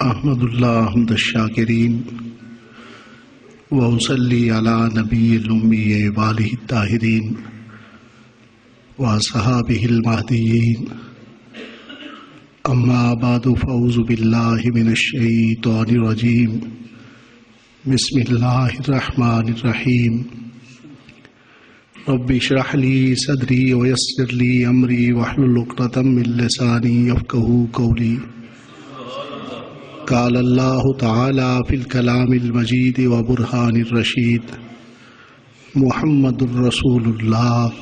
احمد اللہ حمد الشاکرین وصلی علی نبی الامی وآلہ الطاہرین وصحابہ المہدیین اما بعد فاعوذ باللہ من الشیطان الرجیم بسم اللہ الرحمن الرحیم رب اشرح لی صدری ویسر لی امری واحلل عقدۃ من لسانی یفقہوا قولی قال اللہ تعالی فی الکلام المجید وبرہان الرشید محمد الرسول اللہ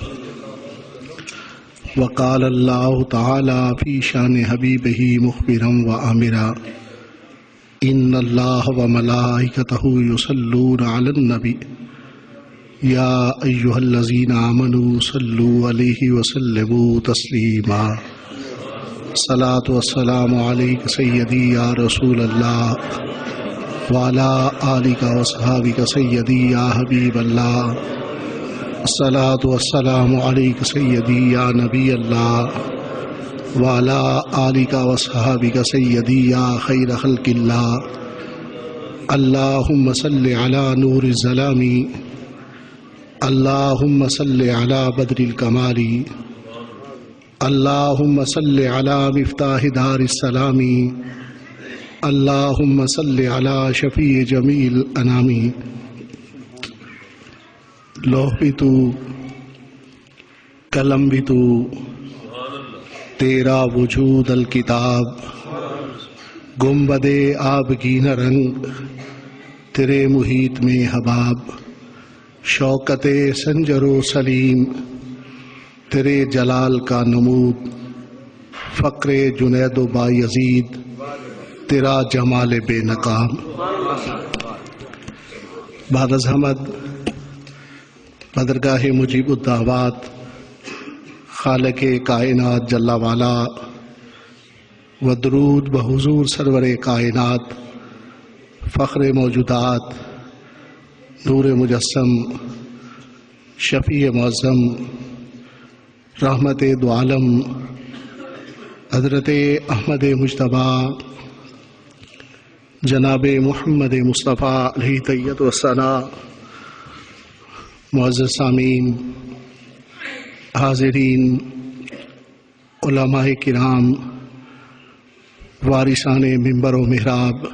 وقال اللہ تعالی فی شان حبیبہ مخبرا وآمرا ان اللہ وملائکتہ یصلون علی النبی یا ایہا الذین آمنوا صلوا علیہ وسلموا تسلیما الصلاۃ والسلام علیک سیدی یا رسول اللہ وعلی آلک وصحابک سیدی یا حبیب اللہ الصلاۃ والسلام علیک سیدی یا نبی اللہ وعلی آلک وصحابک سیدی یا خیر خلق اللہ اللہم صل علی نور الظلام اللہم صل علی بدر الکمال اللہم صل علی مفتاح دار السلام اللہم صل علی شفیع جمیع الانام لوح بھی تو قلم بھی تو تیرا وجود الکتاب گنبد آبگینہ رنگ تیرے محیط میں حباب شوکت سنجر و سلیم تیرے جلال کا نمود فقر جنید و بایزید تیرا جمال بے نقاب بعد از حمد بدرگاہ مجیب الدعوات خالق کائنات جل والا و درود بحضور سرور کائنات فخر موجودات نور مجسم شفیع معظم رحمت دو عالم حضرت احمد مجتبیٰ جناب محمد مصطفیٰ علیہ تحیت والثناء معزز سامعین حاضرین علماء کرام وارثان منبر و محراب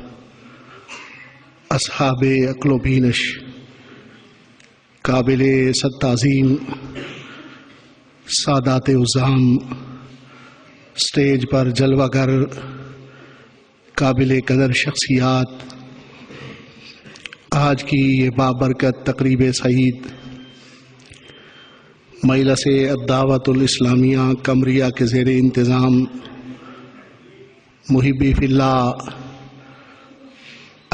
اصحاب عقل و بینش قابل صد تعظیم سادات عظام سٹیج پر جلوہ گر قابل قدر شخصیات آج کی یہ بابرکت تقریب سعید مجلس الدعوت الاسلامیہ قمریہ کے زیر انتظام محبی فی اللہ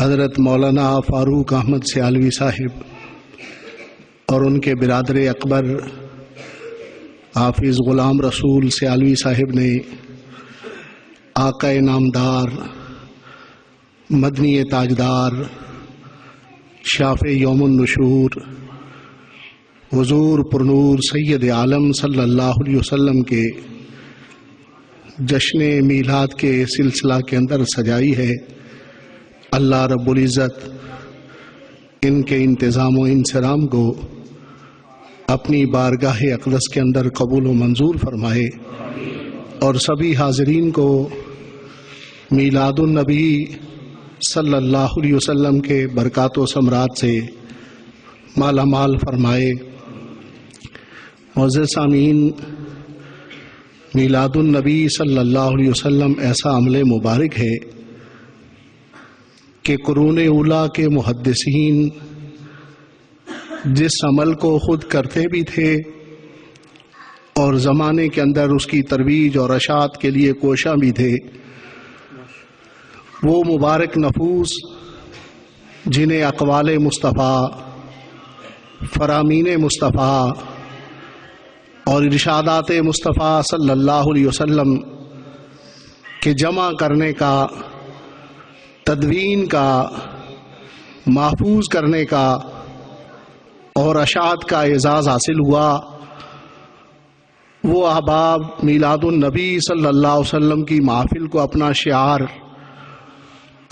حضرت مولانا فاروق احمد سیالوی صاحب اور ان کے برادر اکبر حافظ غلام رسول سیالوی صاحب نے آقا نامدار مدنی تاجدار شافع یوم النشور حضور پرنور سید عالم صلی اللہ علیہ وسلم کے جشن میلاد کے سلسلہ کے اندر سجائی ہے۔ اللہ رب العزت ان کے انتظام و انصرام کو اپنی بارگاہ اقدس کے اندر قبول و منظور فرمائے اور سبھی حاضرین کو میلاد النبی صلی اللہ علیہ وسلم کے برکات و ثمرات سے مالا مال فرمائے۔ معزز سامعین، میلاد النبی صلی اللہ علیہ وسلم ایسا عمل مبارک ہے کہ قرون اولیٰ کے محدثین جس عمل کو خود کرتے بھی تھے اور زمانے کے اندر اس کی ترویج اور اشاعت کے لیے کوشاں بھی تھے، وہ مبارک نفوس جنہیں اقوال مصطفیٰ، فرامین مصطفیٰ اور ارشادات مصطفیٰ صلی اللہ علیہ وسلم کے جمع کرنے کا، تدوین کا، محفوظ کرنے کا اور اشاعت کا اعزاز حاصل ہوا، وہ احباب میلاد النبی صلی اللہ علیہ وسلم کی محفل کو اپنا شعار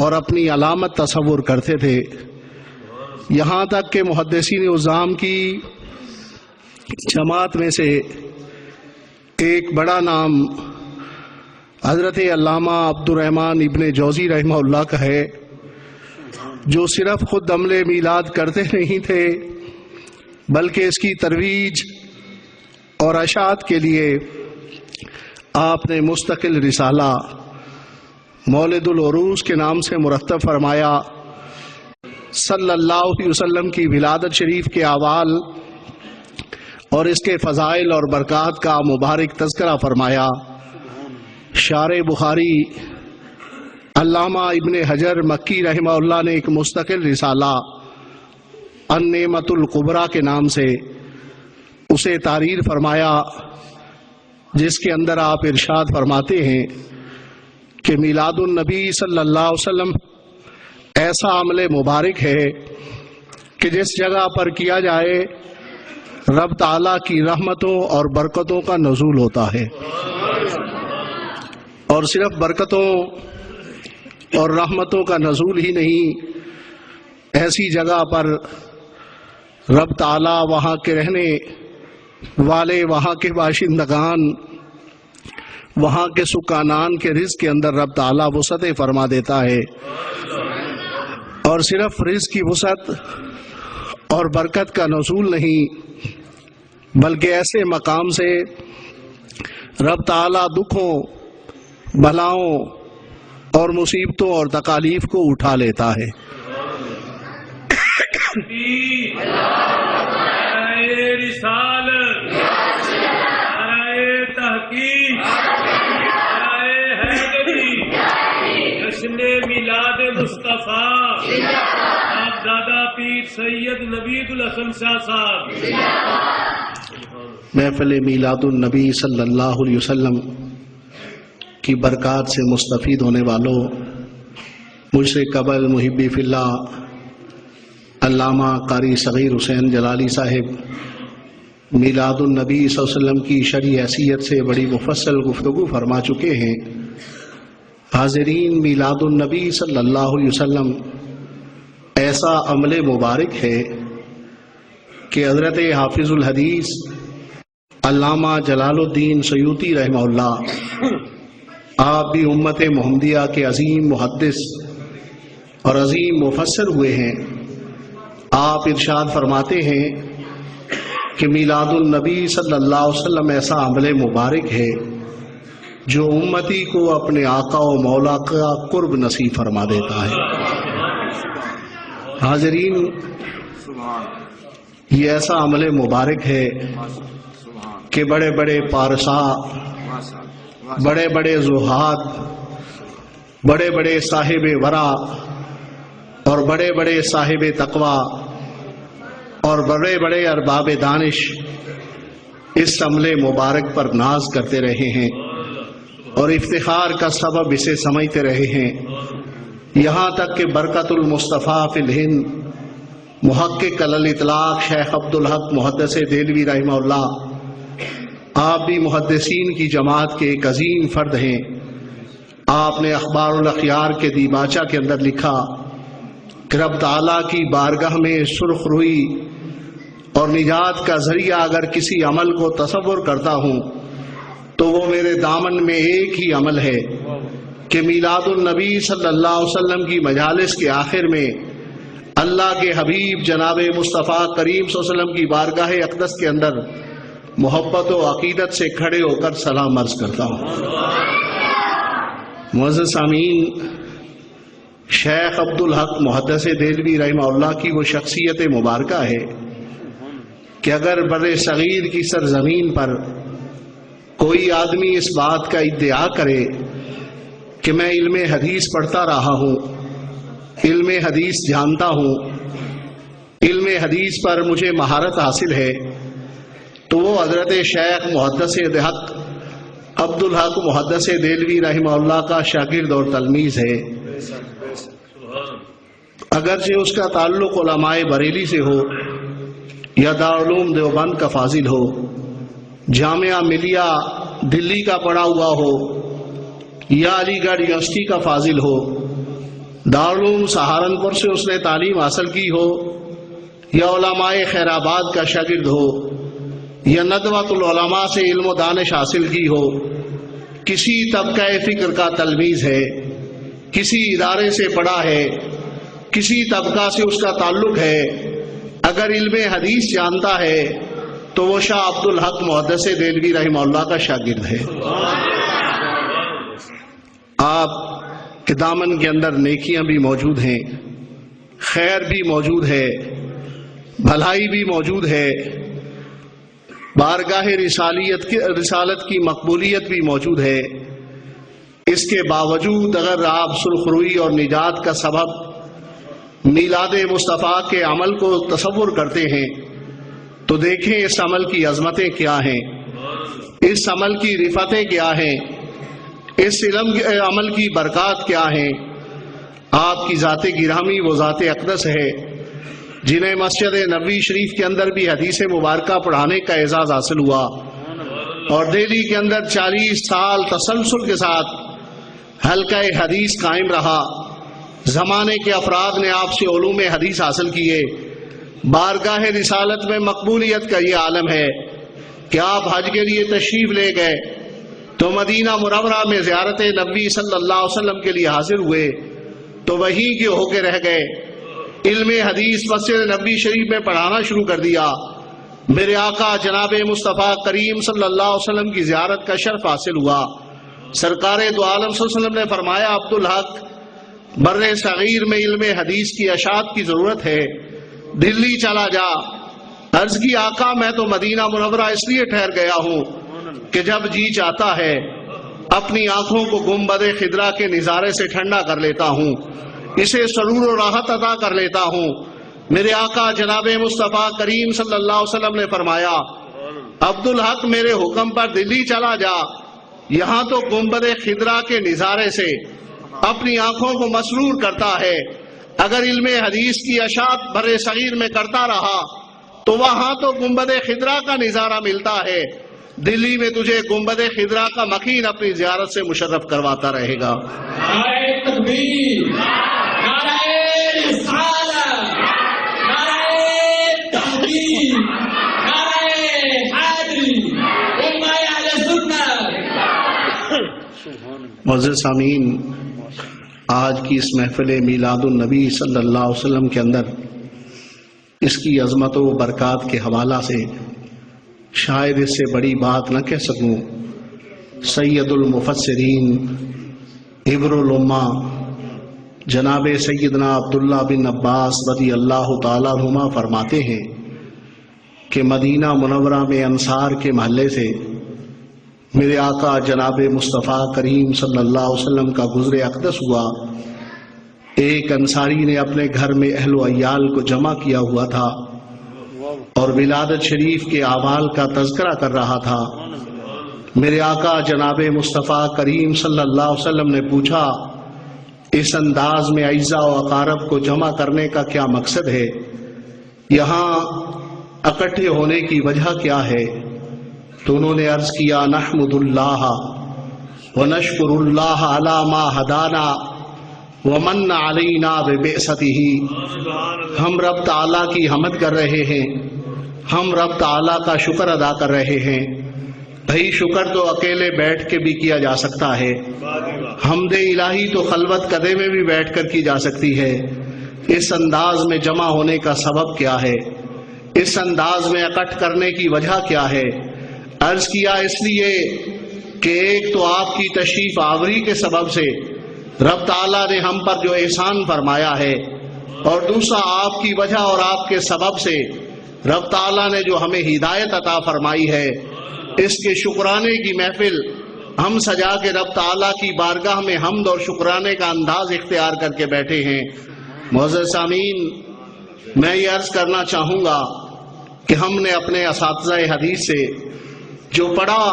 اور اپنی علامت تصور کرتے تھے، یہاں تک کہ محدثین عظام کی جماعت میں سے ایک بڑا نام حضرت علامہ عبد الرحمن ابن جوزی رحمہ اللہ کا ہے، جو صرف خود عمل میلاد کرتے نہیں تھے بلکہ اس کی ترویج اور اشاعت کے لیے آپ نے مستقل رسالہ مولد العروس کے نام سے مرتب فرمایا، صلی اللہ علیہ وسلم کی ولادت شریف کے احوال اور اس کے فضائل اور برکات کا مبارک تذکرہ فرمایا۔ شارح بخاری علامہ ابن حجر مکی رحمہ اللہ نے ایک مستقل رسالہ النعمت الکبریٰ کے نام سے اسے تحریر فرمایا، جس کے اندر آپ ارشاد فرماتے ہیں کہ میلاد النبی صلی اللہ علیہ وسلم ایسا عمل مبارک ہے کہ جس جگہ پر کیا جائے رب تعالیٰ کی رحمتوں اور برکتوں کا نزول ہوتا ہے، اور صرف برکتوں اور رحمتوں کا نزول ہی نہیں، ایسی جگہ پر رب تعالیٰ وہاں کے رہنے والے، وہاں کے باشندگان، وہاں کے سکانان کے رزق کے اندر رب تعالیٰ وسعت فرما دیتا ہے، اور صرف رزق کی وسعت اور برکت کا نزول نہیں بلکہ ایسے مقام سے رب تعالیٰ دکھوں، بلاؤں اور مصیبتوں اور تکالیف کو اٹھا لیتا ہے۔ میلاد مصطفیٰ آپ دادا پیر سید نوید الحسن شاہ صاحب۔ محفل میلاد النبی صلی اللہ علیہ وسلم کی برکات سے مستفید ہونے والوں، مجھ سے قبل محبی فی اللہ علامہ قاری صغیر حسین جلالی صاحب میلاد النبی صلی اللہ علیہ وسلم کی شرعی حیثیت سے بڑی مفصل گفتگو فرما چکے ہیں۔ حاضرین، میلاد النبی صلی اللہ علیہ وسلم ایسا عمل مبارک ہے کہ حضرت حافظ الحدیث علامہ جلال الدین سیوطی رحمہ اللہ، آپ بھی امت محمدیہ کے عظیم محدث اور عظیم مفسر ہوئے ہیں۔ آپ ارشاد فرماتے ہیں کہ میلاد النبی صلی اللہ علیہ وسلم ایسا عمل مبارک ہے جو امتی کو اپنے آقا و مولا کا قرب نصیب فرما دیتا ہے۔ حاضرین، یہ ایسا عمل مبارک ہے کہ بڑے بڑے پارسا، بڑے بڑے زہاد، بڑے بڑے صاحب ورع اور بڑے بڑے صاحب تقوی اور بڑے بڑے ارباب دانش اس عمل مبارک پر ناز کرتے رہے ہیں اور افتخار کا سبب اسے سمجھتے رہے ہیں، یہاں تک کہ برکت المصطفیٰ فی الہند محقق علی الاطلاق شیخ عبدالحق محدث دہلوی رحمہ اللہ، آپ بھی محدثین کی جماعت کے ایک عظیم فرد ہیں۔ آپ نے اخبار الاخیار کے دیباچہ کے اندر لکھا کہ رب تعالیٰ کی بارگاہ میں سرخ روئی اور نجات کا ذریعہ اگر کسی عمل کو تصور کرتا ہوں تو وہ میرے دامن میں ایک ہی عمل ہے کہ میلاد النبی صلی اللہ علیہ وسلم کی مجالس کے آخر میں اللہ کے حبیب جناب مصطفیٰ کریم صلی اللہ علیہ وسلم کی بارگاہ اقدس کے اندر محبت و عقیدت سے کھڑے ہو کر سلام عرض کرتا ہوں۔ معزز سامعین، شیخ عبدالحق محدث دہلوی رحمہ اللہ کی وہ شخصیت مبارکہ ہے کہ اگر بر صغیر کی سرزمین پر کوئی آدمی اس بات کا ادعا کرے کہ میں علم حدیث پڑھتا رہا ہوں، علم حدیث جانتا ہوں، علم حدیث پر مجھے مہارت حاصل ہے، تو وہ حضرت شیخ محدث حق عبدالحق محدث دہلوی رحمہ اللہ کا شاگرد اور تلمیذ ہے۔ اگرچہ اس کا تعلق علماء بریلی سے ہو یا دارالعلوم دیوبند کا فاضل ہو، جامعہ ملیہ دلی کا پڑھا ہوا ہو یا علی گڑھ یونیورسٹی کا فاضل ہو، دارالعلوم سہارنپور سے اس نے تعلیم حاصل کی ہو، یا علماء خیر آباد کا شاگرد ہو، یا ندوۃ العلماء سے علم و دانش حاصل کی ہو، کسی طبقہ فکر کا تلمیذ ہے، کسی ادارے سے پڑھا ہے، کسی طبقہ سے اس کا تعلق ہے، اگر علم حدیث جانتا ہے تو وہ شاہ عبدالحق محدث دہلوی رحمہ اللہ کا شاگرد ہے۔ آپ کے دامن کے اندر نیکیاں بھی موجود ہیں، خیر بھی موجود ہے، بھلائی بھی موجود ہے، بارگاہ رسالت کی مقبولیت بھی موجود ہے۔ اس کے باوجود اگر آپ سرخروئی اور نجات کا سبب میلاد مصطفیٰ کے عمل کو تصور کرتے ہیں تو دیکھیں اس عمل کی عظمتیں کیا ہیں، اس عمل کی رفتیں کیا ہیں، اس عمل کی برکات کیا ہیں۔ آپ کی ذات گرامی وہ ذات اقدس ہے جنہیں مسجد نبوی شریف کے اندر بھی حدیث مبارکہ پڑھانے کا اعزاز حاصل ہوا، اور دہلی کے اندر 40 سال تسلسل کے ساتھ حلقہ حدیث قائم رہا۔ زمانے کے افراد نے آپ سے علوم حدیث حاصل کیے۔ بارگاہ رسالت میں مقبولیت کا یہ عالم ہے کہ آپ حج کے لیے تشریف لے گئے تو مدینہ منورہ میں زیارت نبی صلی اللہ علیہ وسلم کے لیے حاضر ہوئے تو وہیں کے ہو کے رہ گئے، علم حدیث مسجد نبوی شریف میں پڑھانا شروع کر دیا۔ میرے آقا جناب مصطفیٰ کریم صلی اللہ علیہ وسلم کی زیارت کا شرف حاصل ہوا۔ سرکار دو عالم صلی اللہ علیہ وسلم نے فرمایا، عبدالحق بر صغیر میں علم حدیث کی اشاعت کی ضرورت ہے، دلی چلا جا۔ عرض کی آقا میں تو مدینہ منورہ اس لیے ٹھہر گیا ہوں کہ جب جی چاہتا ہے اپنی آنکھوں کو گنبد خضرا کے نظارے سے ٹھنڈا کر لیتا ہوں، اسے سرور و راحت عطا کر لیتا ہوں۔ میرے آقا جناب مصطفیٰ کریم صلی اللہ علیہ وسلم نے فرمایا، عبدالحق میرے حکم پر دلی چلا جا، یہاں تو گنبد خضرا کے نظارے سے اپنی آنکھوں کو مسرور کرتا ہے، اگر علم حدیث کی اشاعت بر صغیر میں کرتا رہا تو وہاں تو گنبد خضرا کا نظارہ ملتا ہے، دلی میں تجھے گنبد خضرا کا مکین اپنی زیارت سے مشرف کرواتا رہے گا۔ نعرہ تکبیر، نعرہ رسالت، نعرہ تحقیق، نعرہ حیدری، امہ اہل سنت۔ معزز سامعین، آج کی اس محفل میلاد النبی صلی اللہ علیہ وسلم کے اندر اس کی عظمت و برکات کے حوالہ سے شاید اس سے بڑی بات نہ کہہ سکوں۔ سید المفسرین عبر الامہ جناب سیدنا عبداللہ بن عباس رضی اللہ تعالیٰ عنہما فرماتے ہیں کہ مدینہ منورہ میں انصار کے محلے سے میرے آقا جناب مصطفیٰ کریم صلی اللہ علیہ وسلم کا گزر اقدس ہوا۔ ایک انصاری نے اپنے گھر میں اہل و عیال کو جمع کیا ہوا تھا اور ولادت شریف کے اعمال کا تذکرہ کر رہا تھا۔ میرے آقا جناب مصطفیٰ کریم صلی اللہ علیہ وسلم نے پوچھا، اس انداز میں اعزاء و اقارب کو جمع کرنے کا کیا مقصد ہے؟ یہاں اکٹھے ہونے کی وجہ کیا ہے؟ تو انہوں نے عرض کیا، نحمد اللہ ونشکر اللہ علی ما ہدانا ومن علینا ببعثتہ۔ ہم رب تعالیٰ کی حمد کر رہے ہیں، ہم رب تعالیٰ کا شکر ادا کر رہے ہیں۔ بھئی شکر تو اکیلے بیٹھ کے بھی کیا جا سکتا ہے، حمد الہی تو خلوت قدے میں بھی بیٹھ کر کی جا سکتی ہے۔ اس انداز میں جمع ہونے کا سبب کیا ہے؟ اس انداز میں اکٹھ کرنے کی وجہ کیا ہے؟ عرض کیا، اس لیے کہ ایک تو آپ کی تشریف آوری کے سبب سے رب تعالیٰ نے ہم پر جو احسان فرمایا ہے، اور دوسرا آپ کی وجہ اور آپ کے سبب سے رب تعالیٰ نے جو ہمیں ہدایت عطا فرمائی ہے، اس کے شکرانے کی محفل ہم سجا کے رب تعالیٰ کی بارگاہ میں حمد اور شکرانے کا انداز اختیار کر کے بیٹھے ہیں۔ معزز سامعین، میں یہ عرض کرنا چاہوں گا کہ ہم نے اپنے اساتذہ حدیث سے جو پڑھا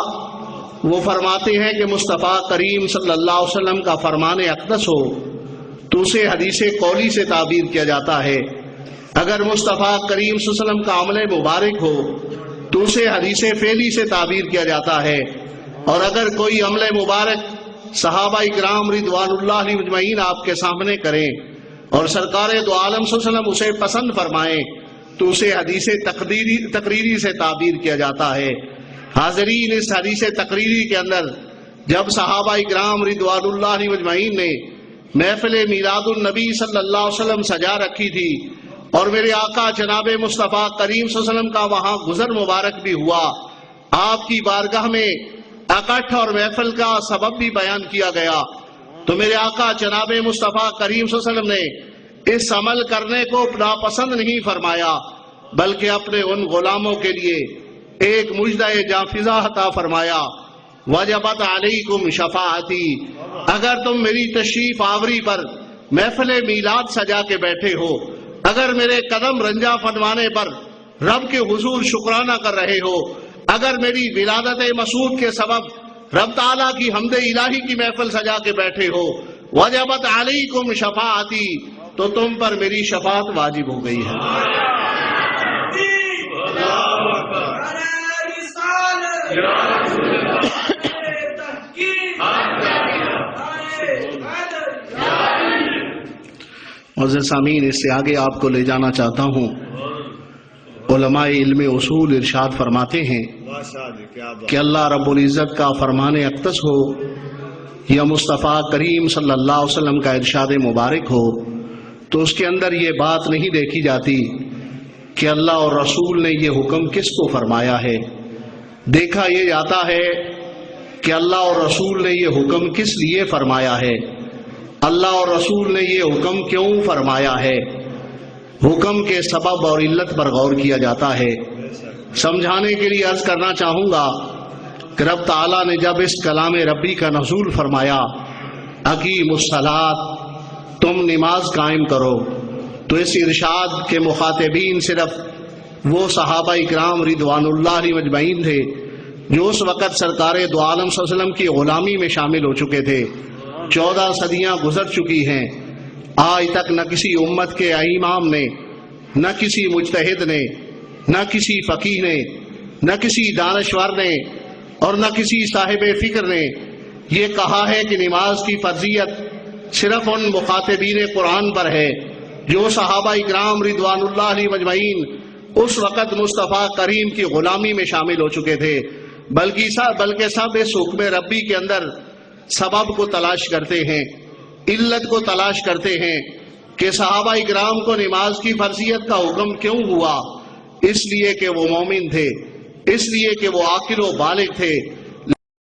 وہ فرماتے ہیں کہ مصطفیٰ کریم صلی اللہ علیہ وسلم کا فرمان اقدس ہو تو اسے حدیث قولی سے تعبیر کیا جاتا ہے، اگر مصطفیٰ کریم صلی اللہ علیہ وسلم کا عمل مبارک ہو تو اسے حدیث فعلی سے تعبیر کیا جاتا ہے، اور اگر کوئی عمل مبارک صحابہ کرام رضوان اللہ علیہ مجمعین آپ کے سامنے کریں اور سرکار دو عالم صلی اللہ علیہ وسلم اسے پسند فرمائیں تو اسے حدیث تقریری سے تعبیر کیا جاتا ہے۔ حاضرین، اس حدیث تقریری کے اندر جب صحابہ کرام رضوان اللہ علیہ مجمعین نے محفل میلاد النبی صلی اللہ علیہ وسلم سجا رکھی تھی اور میرے آقا جناب مصطفیٰ کریم صلی اللہ علیہ وسلم کا وہاں گزر مبارک بھی ہوا، آپ کی بارگاہ میں اکٹھ اور محفل کا سبب بھی بیان کیا گیا، تو میرے آقا جناب مصطفیٰ کریم صلی اللہ علیہ وسلم نے اس عمل کرنے کو ناپسند نہیں فرمایا، بلکہ اپنے ان غلاموں کے لیے ایک مجدہ جافزہ عطا فرمایا، وجبت علیکم شفاعتی، اگر تم میری تشریف آوری پر محفل میلاد سجا کے بیٹھے ہو، اگر میرے قدم رنجا فرمانے پر رب کے حضور شکرانہ کر رہے ہو، اگر میری ولادت مسعود کے سبب رب تعالیٰ کی حمد الہی کی محفل سجا کے بیٹھے ہو، وجبت علیکم شفاعتی، تو تم پر میری شفاعت واجب ہو گئی ہے۔ معزز سامعین، اس سے آگے آپ کو لے جانا چاہتا ہوں۔ علماء علم اصول ارشاد فرماتے ہیں کہ اللہ رب العزت کا فرمان اقدس ہو یا مصطفیٰ کریم صلی اللہ علیہ وسلم کا ارشاد مبارک ہو تو اس کے اندر یہ بات نہیں دیکھی جاتی کہ اللہ اور رسول نے یہ حکم کس کو فرمایا ہے، دیکھا یہ جاتا ہے کہ اللہ اور رسول نے یہ حکم کس لیے فرمایا ہے، اللہ اور رسول نے یہ حکم کیوں فرمایا ہے، حکم کے سبب اور علت پر غور کیا جاتا ہے۔ سمجھانے کے لیے عرض کرنا چاہوں گا کہ رب تعالیٰ نے جب اس کلام ربی کا نزول فرمایا، اقیم الصلاۃ، تم نماز قائم کرو، تو اس ارشاد کے مخاطبین صرف وہ صحابہ اکرام رضوان اللہ علیہ مجمعین تھے جو اس وقت سرکار دو عالم صلی اللہ علیہ وسلم کی غلامی میں شامل ہو چکے تھے۔ 14 صدیاں گزر چکی ہیں، آج تک نہ کسی امت کے امام نے، نہ کسی مجتہد نے، نہ کسی فقیہ نے، نہ کسی دانشور نے اور نہ کسی صاحب فکر نے یہ کہا ہے کہ نماز کی فرضیت صرف ان مخاطبین قرآن پر ہے جو صحابہ اکرام رضوان اللہ علیہ مجمعین اس وقت مصطفیٰ کریم کی غلامی میں شامل ہو چکے تھے، بلکہ سب اس حکم ربی کے اندر سبب کو تلاش کرتے ہیں، علت کو تلاش کرتے ہیں کہ صحابہ اکرام کو نماز کی فرضیت کا حکم کیوں ہوا، اس لیے کہ وہ مومن تھے، اس لیے کہ وہ عاقل و بالغ تھے،